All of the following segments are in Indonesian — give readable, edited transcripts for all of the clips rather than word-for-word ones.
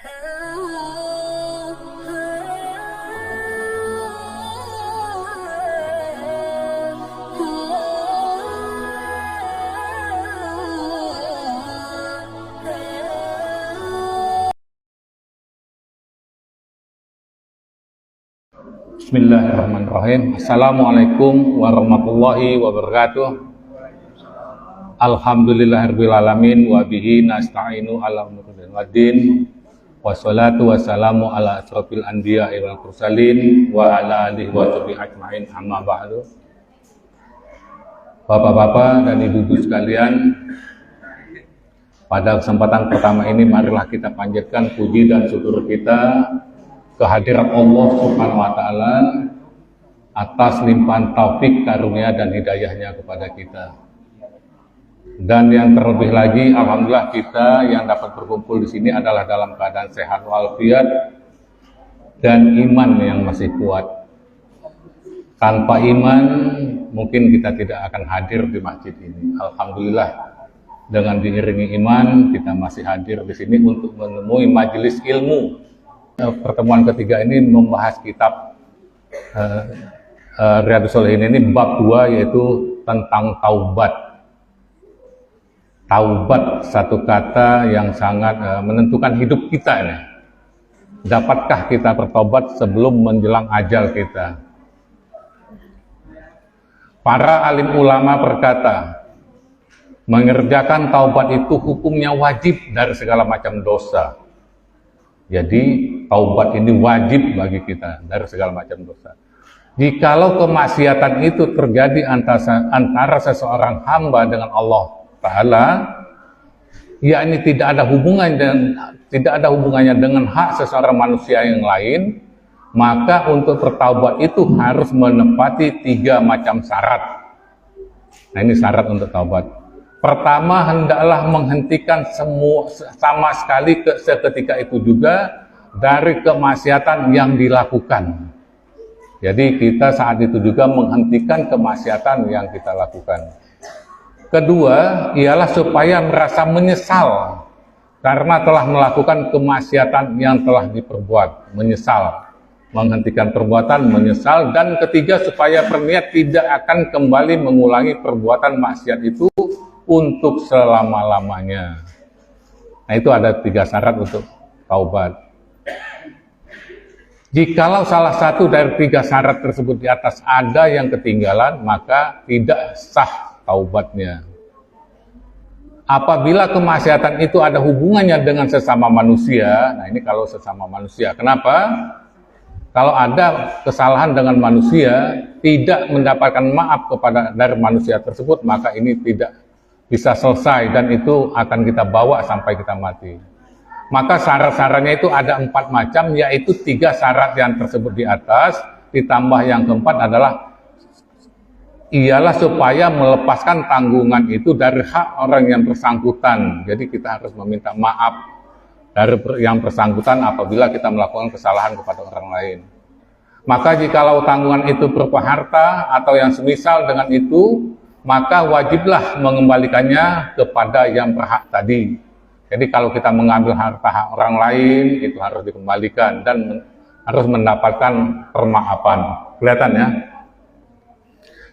Bismillahirrahmanirrahim. Assalamualaikum warahmatullahi wabarakatuh. Alhamdulillahirrahmanirrahim. Wa bihi nasta'inu ala umuri waddin. Wassalatu wassalamu ala asrofil anbiya wal mursalin wa ala alihi wa sahbihi ajma'in, amma ba'du. Bapak-bapak dan ibu-ibu sekalian, pada kesempatan pertama ini marilah kita panjatkan puji dan syukur kita kehadirat Allah Subhanahu wa Ta'ala atas limpahan taufik, karunia dan hidayahnya kepada kita. Dan yang terlebih lagi, alhamdulillah kita yang dapat berkumpul di sini adalah dalam keadaan sehat walafiat dan iman yang masih kuat. Tanpa iman mungkin kita tidak akan hadir di masjid ini. Alhamdulillah dengan diiringi iman kita masih hadir di sini untuk menemui majelis ilmu. Pertemuan ketiga ini membahas kitab Riyadhus Shalihin ini bab 2, yaitu tentang taubat. Taubat, satu kata yang sangat menentukan hidup kita ini. Dapatkah kita bertobat sebelum menjelang ajal kita? Para alim ulama berkata, mengerjakan taubat itu hukumnya wajib dari segala macam dosa. Jadi taubat ini wajib bagi kita dari segala macam dosa. Jikalau kemaksiatan itu terjadi antara seseorang hamba dengan Allah Ta'ala, yakni tidak ada hubungannya dengan hak seseorang manusia yang lain, maka untuk bertaubat itu harus menepati 3 macam syarat. Nah, ini syarat untuk taubat. Pertama, hendaklah menghentikan sama sekali seketika itu juga dari kemaksiatan yang dilakukan. Jadi kita saat itu juga menghentikan kemaksiatan yang kita lakukan. Kedua, ialah supaya merasa menyesal karena telah melakukan kemaksiatan yang telah diperbuat. Menyesal, menghentikan perbuatan, menyesal. Dan ketiga, supaya berniat tidak akan kembali mengulangi perbuatan maksiat itu untuk selama-lamanya. Nah, itu ada 3 syarat untuk taubat. Jikalau salah satu dari 3 syarat tersebut di atas ada yang ketinggalan, maka tidak sah taubatnya. Apabila kemaksiatan itu ada hubungannya dengan sesama manusia, nah ini kalau sesama manusia. Kenapa? Kalau ada kesalahan dengan manusia, tidak mendapatkan maaf dari manusia tersebut, maka ini tidak bisa selesai dan itu akan kita bawa sampai kita mati. Maka syarat-syaratnya itu ada 4 macam, yaitu 3 syarat yang tersebut di atas, ditambah yang keempat adalah ialah supaya melepaskan tanggungan itu dari hak orang yang bersangkutan. Jadi kita harus meminta maaf dari yang bersangkutan apabila kita melakukan kesalahan kepada orang lain. Maka jikalau tanggungan itu berupa harta atau yang semisal dengan itu, maka wajiblah mengembalikannya kepada yang berhak tadi. Jadi kalau kita mengambil harta hak orang lain, itu harus dikembalikan dan harus mendapatkan permaafan. Kelihatan ya?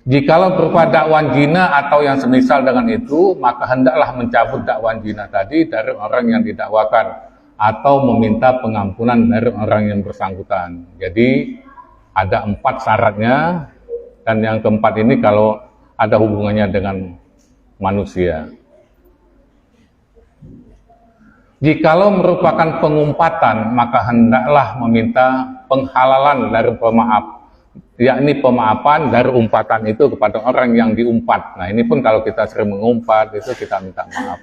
Jikalau berupa dakwan zina atau yang semisal dengan itu, maka hendaklah mencabut dakwan zina tadi dari orang yang didakwakan atau meminta pengampunan dari orang yang bersangkutan. Jadi ada 4 syaratnya, dan yang keempat ini kalau ada hubungannya dengan manusia. Jikalau merupakan pengumpatan, maka hendaklah meminta penghalalan dari pemaaf, yakni pemaafan dari umpatan itu kepada orang yang diumpat. Nah, ini pun kalau kita sering mengumpat, itu kita minta maaf.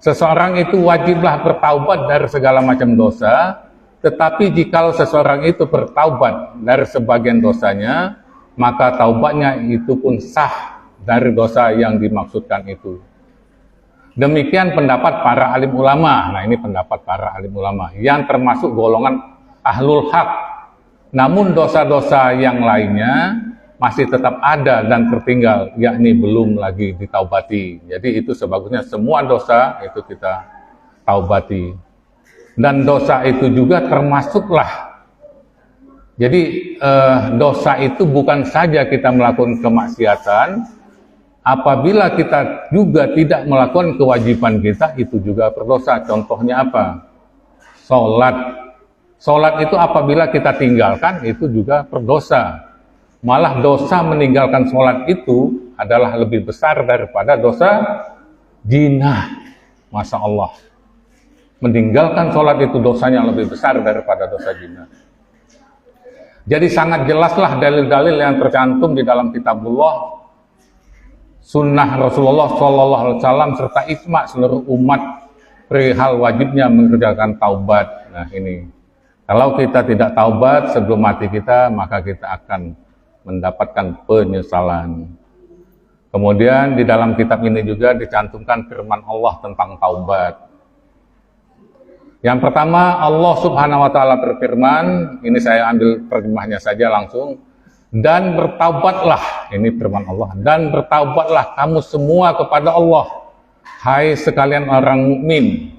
Seseorang itu wajiblah bertaubat dari segala macam dosa, tetapi jikalau seseorang itu bertaubat dari sebagian dosanya, maka taubatnya itu pun sah dari dosa yang dimaksudkan itu. Demikian pendapat para alim ulama. Nah, ini pendapat para alim ulama yang termasuk golongan ahlul haq. Namun dosa-dosa yang lainnya masih tetap ada dan tertinggal, yakni belum lagi ditaubati. Jadi itu sebagusnya semua dosa itu kita taubati. Dan dosa itu juga termasuklah. Jadi dosa itu bukan saja kita melakukan kemaksiatan, apabila kita juga tidak melakukan kewajiban kita, itu juga berdosa. Contohnya apa? Sholat. Sholat itu apabila kita tinggalkan, itu juga berdosa. Malah dosa meninggalkan sholat itu adalah lebih besar daripada dosa zina. Masya Allah. Meninggalkan sholat itu dosanya lebih besar daripada dosa zina. Jadi sangat jelaslah dalil-dalil yang tercantum di dalam kitabullah, sunnah Rasulullah SAW, serta ijma seluruh umat perihal wajibnya mengerjakan taubat. Nah ini, kalau kita tidak taubat sebelum mati kita, maka kita akan mendapatkan penyesalan. Kemudian di dalam kitab ini juga dicantumkan firman Allah tentang taubat. Yang pertama, Allah Subhanahu wa Ta'ala berfirman, ini saya ambil terjemahnya saja langsung, dan bertaubatlah, ini firman Allah, dan bertaubatlah kamu semua kepada Allah, hai sekalian orang mukmin,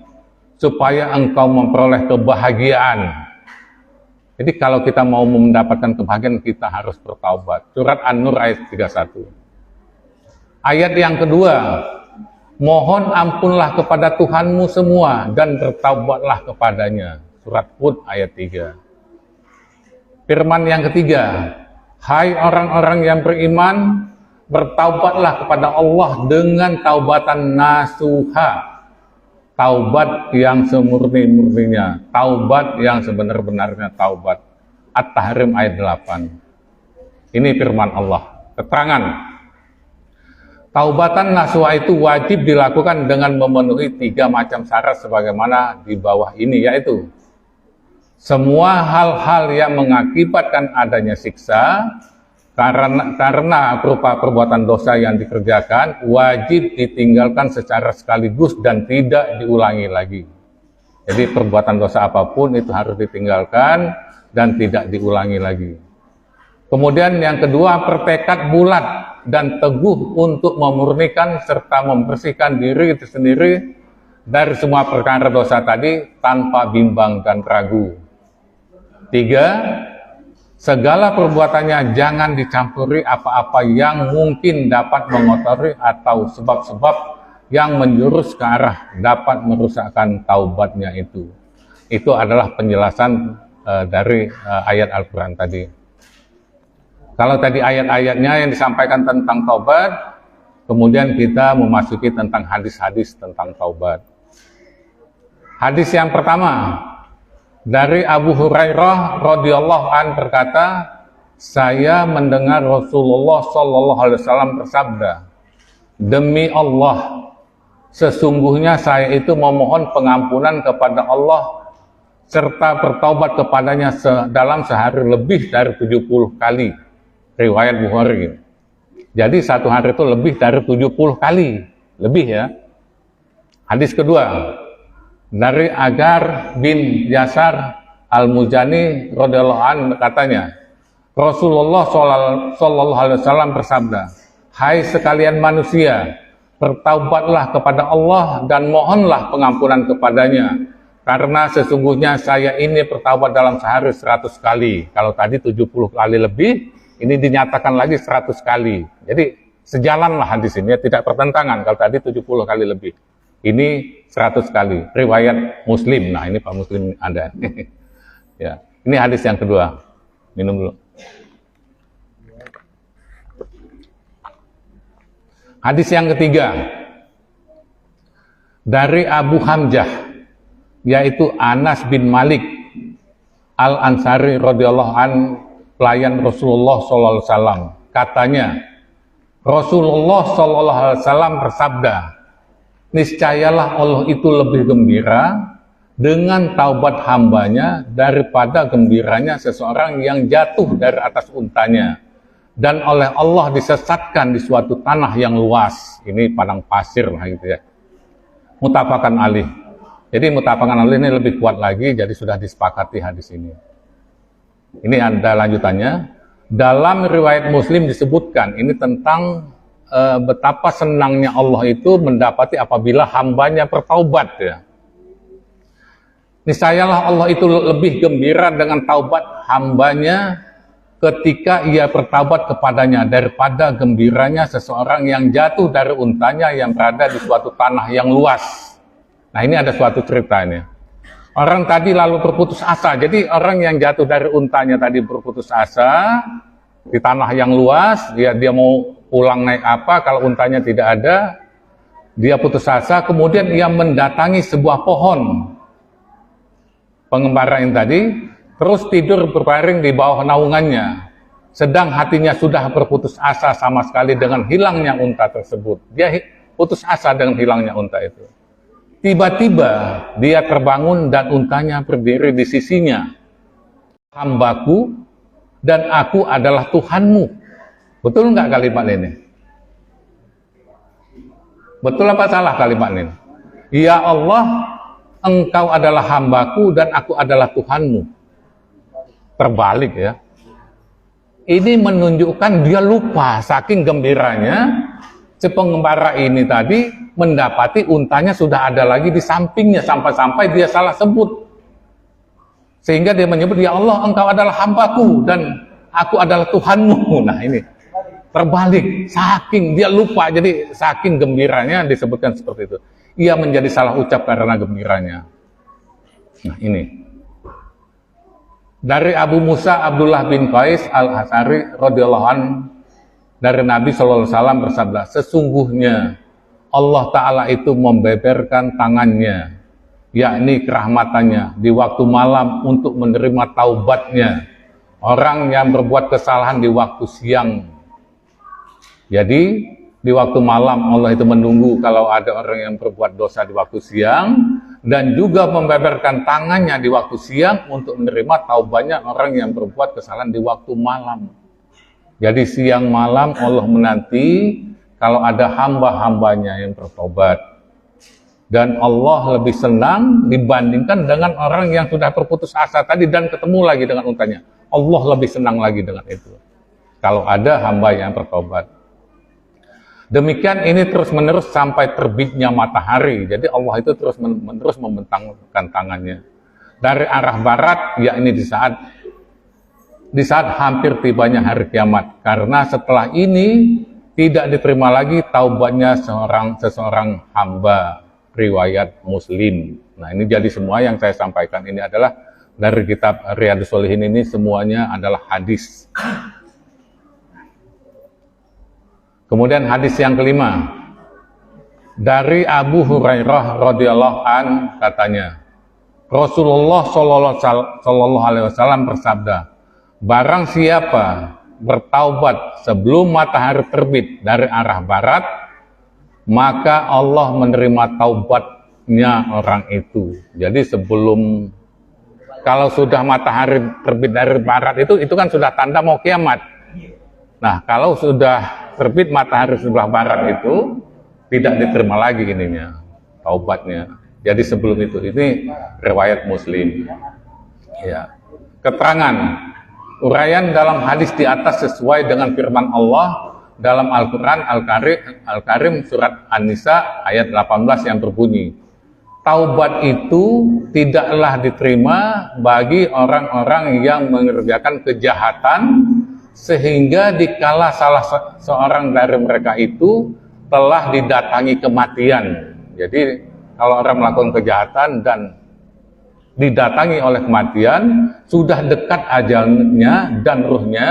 supaya engkau memperoleh kebahagiaan. Jadi kalau kita mau mendapatkan kebahagiaan, kita harus bertaubat. Surat An-Nur ayat 31. Ayat yang kedua, mohon ampunlah kepada Tuhanmu semua dan bertaubatlah kepadanya. Surat Hud ayat 3. Firman yang ketiga, hai orang-orang yang beriman, bertaubatlah kepada Allah dengan taubatan nasuha. Taubat yang semurni-murninya, taubat yang sebenar-benarnya taubat. At-Tahrim ayat 8. Ini firman Allah. Keterangan. Taubatan nasuha itu wajib dilakukan dengan memenuhi 3 macam syarat sebagaimana di bawah ini, yaitu semua hal-hal yang mengakibatkan adanya siksa karena berupa perbuatan dosa yang dikerjakan wajib ditinggalkan secara sekaligus dan tidak diulangi lagi. Jadi perbuatan dosa apapun itu harus ditinggalkan dan tidak diulangi lagi. Kemudian yang kedua, bertekad bulat dan teguh untuk memurnikan serta membersihkan diri itu sendiri dari semua perkara dosa tadi tanpa bimbang dan ragu. 3, segala perbuatannya jangan dicampuri apa-apa yang mungkin dapat mengotori atau sebab-sebab yang menjurus ke arah dapat merusakkan taubatnya itu. Itu adalah penjelasan dari ayat Al-Quran tadi. Kalau tadi ayat-ayatnya yang disampaikan tentang taubat, kemudian kita memasuki tentang hadis-hadis tentang taubat. Hadis yang pertama dari Abu Hurairah radhiyallahu an berkata, saya mendengar Rasulullah sallallahu alaihi wasallam bersabda, demi Allah, sesungguhnya saya itu memohon pengampunan kepada Allah serta bertaubat kepadanya dalam sehari lebih dari 70 kali. Riwayat Bukhari. Jadi satu hari itu lebih dari 70 kali. Lebih ya. Hadis kedua. Dari Agar bin Yasar Al-Muzani radhiyallahu anhu katanya, Rasulullah sallallahu alaihi wasallam bersabda, hai sekalian manusia, bertaubatlah kepada Allah dan mohonlah pengampunan kepadanya. Karena sesungguhnya saya ini bertaubat dalam sehari 100 kali. Kalau tadi 70 kali lebih, ini dinyatakan lagi 100 kali. Jadi sejalanlah hadis ini, tidak bertentangan. Kalau tadi 70 kali lebih, ini 100 kali. Riwayat Muslim. Nah ini Pak Muslim ada. Ya, ini hadis yang kedua. Minum dulu. Hadis yang ketiga dari Abu Hamzah, yaitu Anas bin Malik Al-Ansari radhiyallahu anhu, pelayan Rasulullah SAW. Katanya, Rasulullah SAW bersabda, niscayalah Allah itu lebih gembira dengan taubat hambanya daripada gembiranya seseorang yang jatuh dari atas untanya dan oleh Allah disesatkan di suatu tanah yang luas. Ini padang pasir lah gitu ya. Muttafaqun alaih. Jadi muttafaqun alaih ini lebih kuat lagi, jadi sudah disepakati hadis ini. Ini ada lanjutannya. Dalam riwayat Muslim disebutkan ini tentang betapa senangnya Allah itu mendapati apabila hambanya bertaubat ya. Niscayalah Allah itu lebih gembira dengan taubat hambanya ketika ia bertaubat kepadanya daripada gembiranya seseorang yang jatuh dari untanya yang berada di suatu tanah yang luas. Nah, ini ada suatu ceritanya. Orang tadi lalu berputus asa. Jadi orang yang jatuh dari untanya tadi berputus asa di tanah yang luas, dia mau pulang naik apa, kalau untanya tidak ada, dia putus asa, kemudian ia mendatangi sebuah pohon. Pengembara yang tadi terus tidur berbaring di bawah naungannya, sedang hatinya sudah berputus asa sama sekali dengan hilangnya unta tersebut. Dia putus asa dengan hilangnya unta itu. Tiba-tiba dia terbangun dan untanya berdiri di sisinya. Hambaku dan aku adalah Tuhanmu. Betul nggak kalimat ini? Betul apa salah kalimat ini? Ya Allah, Engkau adalah hambaku dan aku adalah Tuhanmu. Terbalik ya. Ini menunjukkan dia lupa, saking gembiranya si pengembara ini tadi mendapati untanya sudah ada lagi di sampingnya, sampai-sampai dia salah sebut. Sehingga dia menyebut, ya Allah, Engkau adalah hambaku dan aku adalah Tuhanmu. Nah, ini terbalik, saking dia lupa, jadi saking gembiranya disebutkan seperti itu. Ia menjadi salah ucap karena gembiranya. Nah, ini dari Abu Musa Abdullah bin Qais al-Asy'ari radhiyallahu anhu, dari Nabi SAW bersabda, sesungguhnya Allah Ta'ala itu membeberkan tangannya, yakni kerahmatannya, di waktu malam untuk menerima taubatnya orang yang berbuat kesalahan di waktu siang. Jadi di waktu malam Allah itu menunggu kalau ada orang yang berbuat dosa di waktu siang, dan juga membeberkan tangannya di waktu siang untuk menerima taubatnya orang yang berbuat kesalahan di waktu malam. Jadi siang malam Allah menanti kalau ada hamba-hambanya yang bertobat. Dan Allah lebih senang dibandingkan dengan orang yang sudah berputus asa tadi dan ketemu lagi dengan untanya. Allah lebih senang lagi dengan itu, kalau ada hamba yang bertobat. Demikian ini terus-menerus sampai terbitnya matahari. Jadi Allah itu terus-menerus membentangkan tangannya dari arah barat, yakni di saat hampir tibanya hari kiamat. Karena setelah ini tidak diterima lagi taubatnya seseorang hamba, riwayat Muslim. Nah, ini jadi semua yang saya sampaikan ini adalah dari kitab Riyadhus Shalihin, ini semuanya adalah hadis. Kemudian hadis yang kelima dari Abu Hurairah radhiyallahu an, katanya Rasulullah sallallahu alaihi wasallam bersabda, barang siapa bertaubat sebelum matahari terbit dari arah barat, maka Allah menerima taubatnya orang itu. Jadi sebelum, kalau sudah matahari terbit dari barat itu kan sudah tanda mau kiamat. Nah, kalau sudah terbit matahari sebelah barat itu tidak diterima lagi ininya, taubatnya. Jadi sebelum itu, ini riwayat Muslim. Ya. Keterangan uraian dalam hadis di atas sesuai dengan firman Allah dalam Al-Quran Al-Karim surat An-Nisa ayat 18 yang berbunyi, taubat itu tidaklah diterima bagi orang-orang yang mengerjakan kejahatan sehingga dikala salah seorang dari mereka itu telah didatangi kematian. Jadi kalau orang melakukan kejahatan dan didatangi oleh kematian, sudah dekat ajalnya dan ruhnya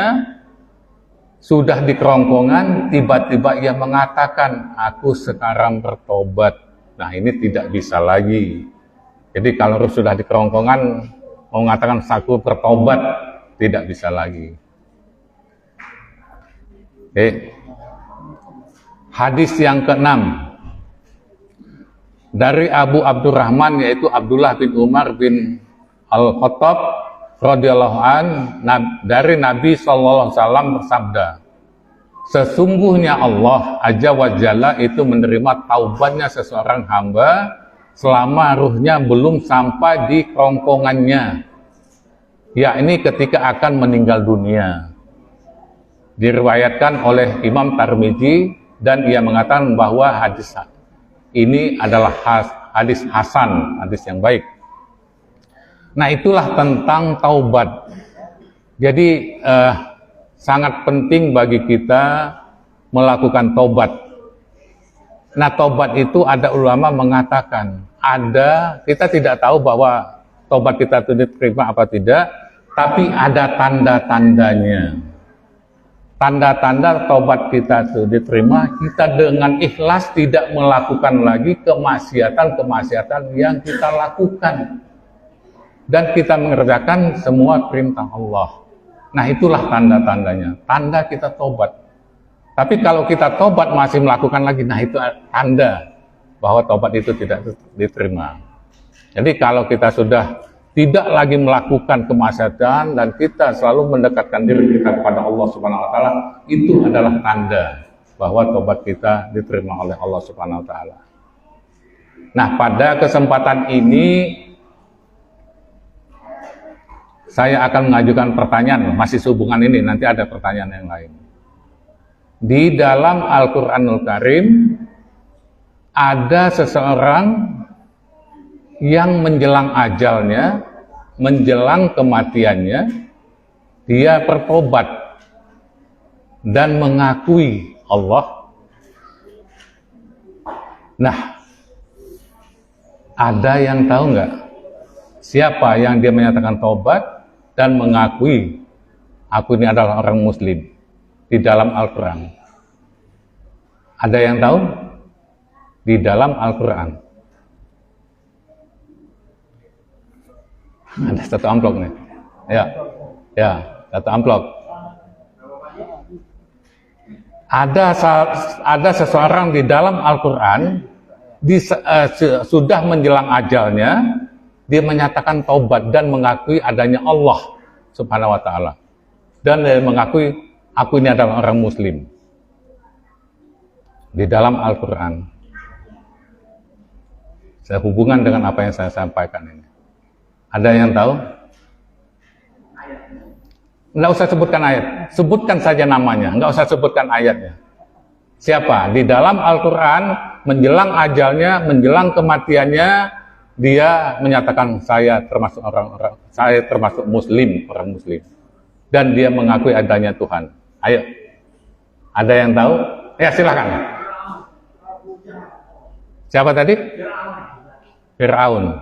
sudah di kerongkongan, tiba-tiba ia mengatakan, aku sekarang bertobat. Nah, ini tidak bisa lagi. Jadi kalau ruh sudah di kerongkongan mau mengatakan aku bertobat, tidak bisa lagi. Hadis yang ke-6 dari Abu Abdurrahman, yaitu Abdullah bin Umar bin Al-Khattab radhiyallahu an, dari Nabi sallallahu alaihi wasallam bersabda, sesungguhnya Allah Azza wa Jalla itu menerima taubatnya seseorang hamba selama ruhnya belum sampai di kerongkongannya, yakni ketika akan meninggal dunia. Diriwayatkan oleh Imam Tirmidzi dan ia mengatakan bahwa hadis ini adalah hadis hasan, hadis yang baik. Nah, itulah tentang taubat. Jadi sangat penting bagi kita melakukan taubat. Nah, taubat itu ada ulama mengatakan, kita tidak tahu bahwa taubat kita itu diterima apa tidak, tapi ada tanda-tandanya. Tanda-tanda taubat kita itu diterima, kita dengan ikhlas tidak melakukan lagi kemaksiatan-kemaksiatan yang kita lakukan. Dan kita mengerjakan semua perintah Allah. Nah, itulah tanda-tandanya. Tanda kita tobat. Tapi kalau kita tobat masih melakukan lagi, nah itu tanda bahwa tobat itu tidak diterima. Jadi kalau kita sudah tidak lagi melakukan kemaksiatan dan kita selalu mendekatkan diri kita kepada Allah Subhanahu wa taala, itu adalah tanda bahwa tobat kita diterima oleh Allah Subhanahu wa taala. Nah, pada kesempatan ini saya akan mengajukan pertanyaan, masih sehubungan ini, nanti ada pertanyaan yang lain. Di dalam Al-Qur'anul Karim ada seseorang yang menjelang ajalnya, menjelang kematiannya, dia bertobat dan mengakui Allah. Nah, ada yang tahu nggak siapa yang dia menyatakan tobat dan mengakui aku ini adalah orang Muslim di dalam Al-Quran? Ada yang tahu? Di dalam Al-Quran ada satu amplop nih, ya satu amplop. Ada seseorang di dalam Al-Quran sudah menjelang ajalnya, dia menyatakan taubat dan mengakui adanya Allah Subhanahu wa taala, dan dia mengakui aku ini adalah orang Muslim di dalam Al-Quran. Saya hubungan dengan apa yang saya sampaikan ini. Ada yang tahu? Nggak usah sebutkan ayat, sebutkan saja namanya, nggak usah sebutkan ayatnya. Siapa? Di dalam Al-Quran, menjelang ajalnya, menjelang kematiannya, dia menyatakan saya termasuk Muslim, orang Muslim, dan dia mengakui adanya Tuhan. Ayo, ada yang tahu? Ya, silakan. Siapa tadi? Fir'aun.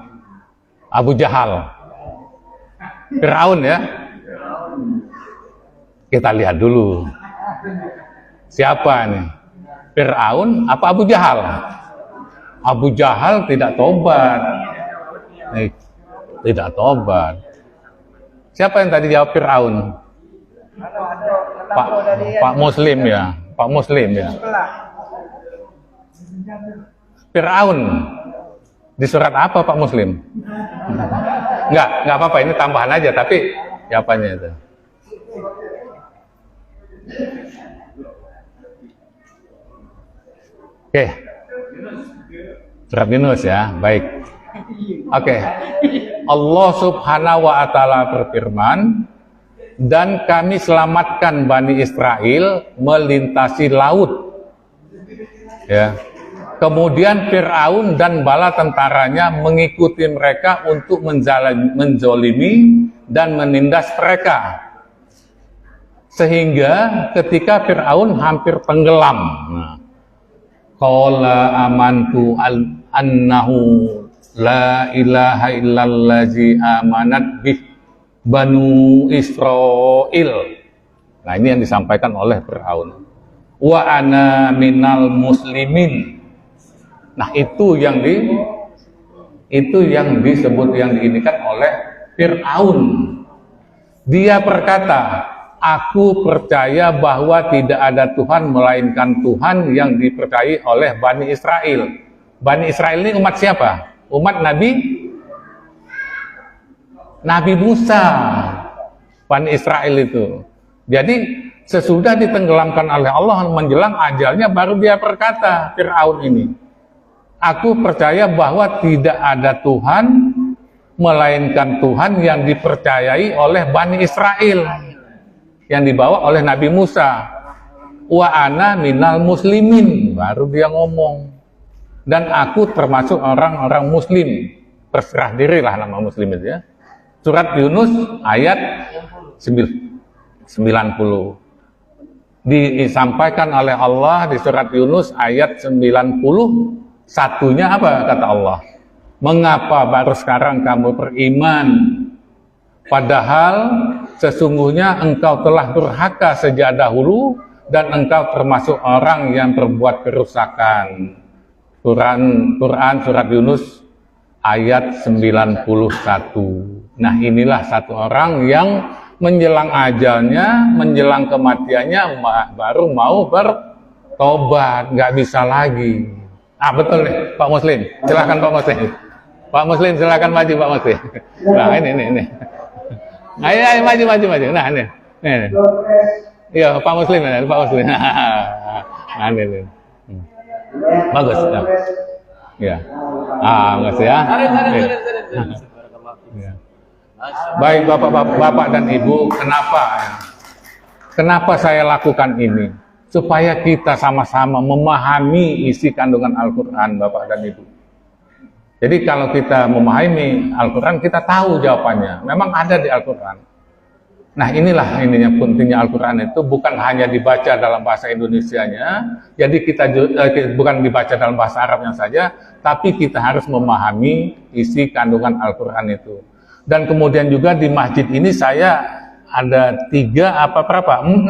Abu Jahal. Fir'aun ya. Kita lihat dulu. Siapa nih? Fir'aun apa Abu Jahal? Abu Jahal tidak tobat. Tidak tobat. Siapa yang tadi jawab Fir'aun? Pak Muslim ya. Pak Muslim ya. Fir'aun. Di surat apa Pak Muslim? Enggak apa-apa, ini tambahan aja, tapi jawabannya itu. Oke. Surat Yunus ya, baik. Oke. Allah Subhanahu wa taala berfirman, dan kami selamatkan Bani Israel melintasi laut. Ya. Kemudian Fir'aun dan bala tentaranya mengikuti mereka untuk menzolimi dan menindas mereka. Sehingga ketika Fir'aun hampir tenggelam, qala amantu annahu la ilaha illallazi amanat bih Banu Israel. Nah, ini yang disampaikan oleh Fir'aun. Wa ana minal muslimin. Nah, itu yang disebut, yang diinikan oleh Fir'aun. Dia berkata, aku percaya bahwa tidak ada Tuhan melainkan Tuhan yang dipercayai oleh Bani Israel. Bani Israel ini umat siapa? Umat Nabi Musa. Bani Israel itu. Jadi sesudah ditenggelamkan oleh Allah menjelang ajalnya, baru dia berkata, Fir'aun ini, aku percaya bahwa tidak ada Tuhan melainkan Tuhan yang dipercayai oleh Bani Israel, yang dibawa oleh Nabi Musa. Wa ana minal muslimin, baru dia ngomong, dan aku termasuk orang-orang Muslim. Berserah dirilah nama Muslim itu ya. Surat Yunus ayat 90. Disampaikan oleh Allah di surat Yunus ayat 90. Satunya apa kata Allah? Mengapa baru sekarang kamu beriman? Padahal sesungguhnya engkau telah durhaka sejak dahulu dan engkau termasuk orang yang berbuat kerusakan. Quran surat Yunus ayat 91. Nah, inilah satu orang yang menjelang ajalnya, menjelang kematiannya baru mau bertobat, nggak bisa lagi. Betul nih, Pak Muslim. Silakan Pak Muslim. Pak Muslim silakan maju Pak Muslim. Nah, ini. Ayo maju. Nah, ini. Iya, Pak Muslim ya, Pak Muslim. Nah, ini. Bagus. Ya. Bagus ya. Ya. Baik Bapak dan Ibu, kenapa saya lakukan ini? Supaya kita sama-sama memahami isi kandungan Al-Quran, Bapak dan Ibu. Jadi kalau kita memahami Al-Quran, kita tahu jawabannya. Memang ada di Al-Quran. Nah, inilah pentingnya Al-Quran itu bukan hanya dibaca dalam bahasa Indonesianya, jadi kita bukan dibaca dalam bahasa Arabnya saja, tapi kita harus memahami isi kandungan Al-Quran itu. Dan kemudian juga di masjid ini saya ada 6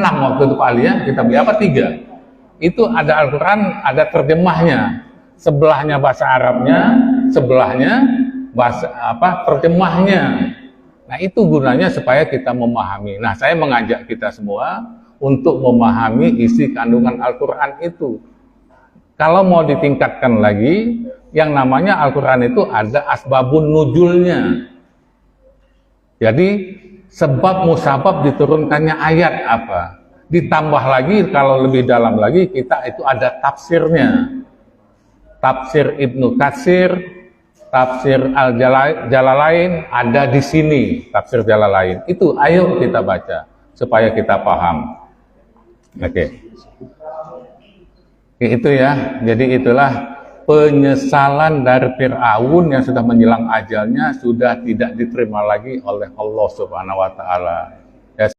waktu itu Pak Ali ya, kita beli 3. Itu ada Al-Quran, ada terjemahnya. Sebelahnya bahasa Arabnya, sebelahnya bahasa terjemahnya. Nah, itu gunanya supaya kita memahami. Nah, saya mengajak kita semua untuk memahami isi kandungan Al-Quran itu. Kalau mau ditingkatkan lagi, yang namanya Al-Quran itu ada asbabun nuzulnya. Jadi, sebab musabab diturunkannya ayat apa. Ditambah lagi, kalau lebih dalam lagi, kita itu ada tafsirnya. Tafsir Ibnu Katsir, Tafsir Al-Jalalain ada di sini, Tafsir Jalalain. Itu ayo kita baca supaya kita paham. Oke. Itu ya. Jadi itulah penyesalan dari Fir'aun yang sudah menjelang ajalnya sudah tidak diterima lagi oleh Allah Subhanahu wa taala.